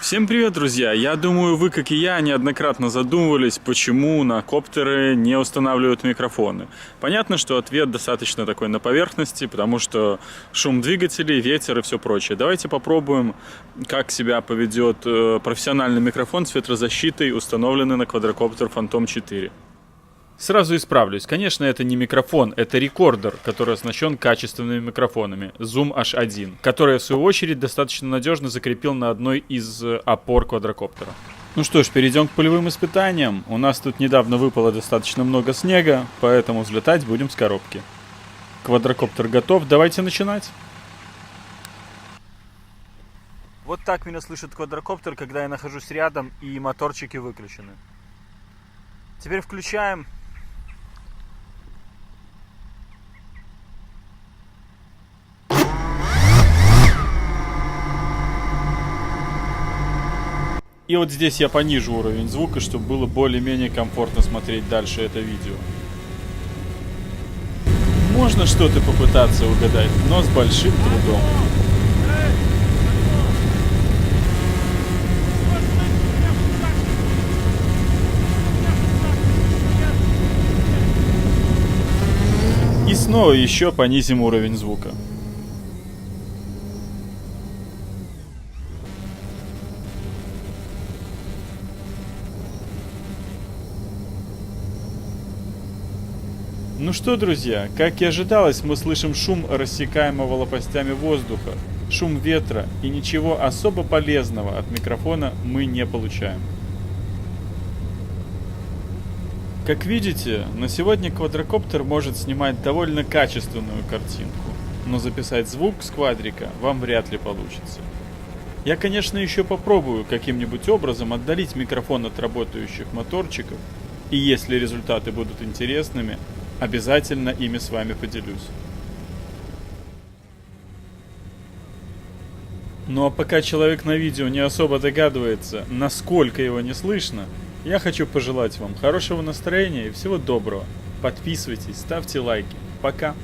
Всем привет, друзья! Я думаю, вы, как и я, неоднократно задумывались, почему на коптеры не устанавливают микрофоны. Понятно, что ответ достаточно такой на поверхности, потому что шум двигателей, ветер и все прочее. Давайте попробуем, как себя поведет профессиональный микрофон с ветрозащитой, установленный на квадрокоптер Phantom 4. Сразу исправлюсь. Конечно, это не микрофон, это рекордер, который оснащен качественными микрофонами Zoom H1, который, в свою очередь, достаточно надежно закрепил на одной из опор квадрокоптера. Ну что ж, перейдем к полевым испытаниям. У нас тут недавно выпало достаточно много снега, поэтому взлетать будем с коробки. Квадрокоптер готов, давайте начинать. Вот так меня слышит квадрокоптер, когда я нахожусь рядом и моторчики выключены. Теперь включаем. И вот здесь я понижу уровень звука, чтобы было более-менее комфортно смотреть дальше это видео. Можно что-то попытаться угадать, но с большим трудом. И снова еще понизим уровень звука. Ну что, друзья, как и ожидалось, мы слышим шум рассекаемого лопастями воздуха, шум ветра, и ничего особо полезного от микрофона мы не получаем. Как видите, на сегодня квадрокоптер может снимать довольно качественную картинку, но записать звук с квадрика вам вряд ли получится. Я, конечно, еще попробую каким-нибудь образом отдалить микрофон от работающих моторчиков, и если результаты будут интересными, обязательно ими с вами поделюсь. Ну а пока человек на видео не особо догадывается, насколько его не слышно, я хочу пожелать вам хорошего настроения и всего доброго. Подписывайтесь, ставьте лайки. Пока!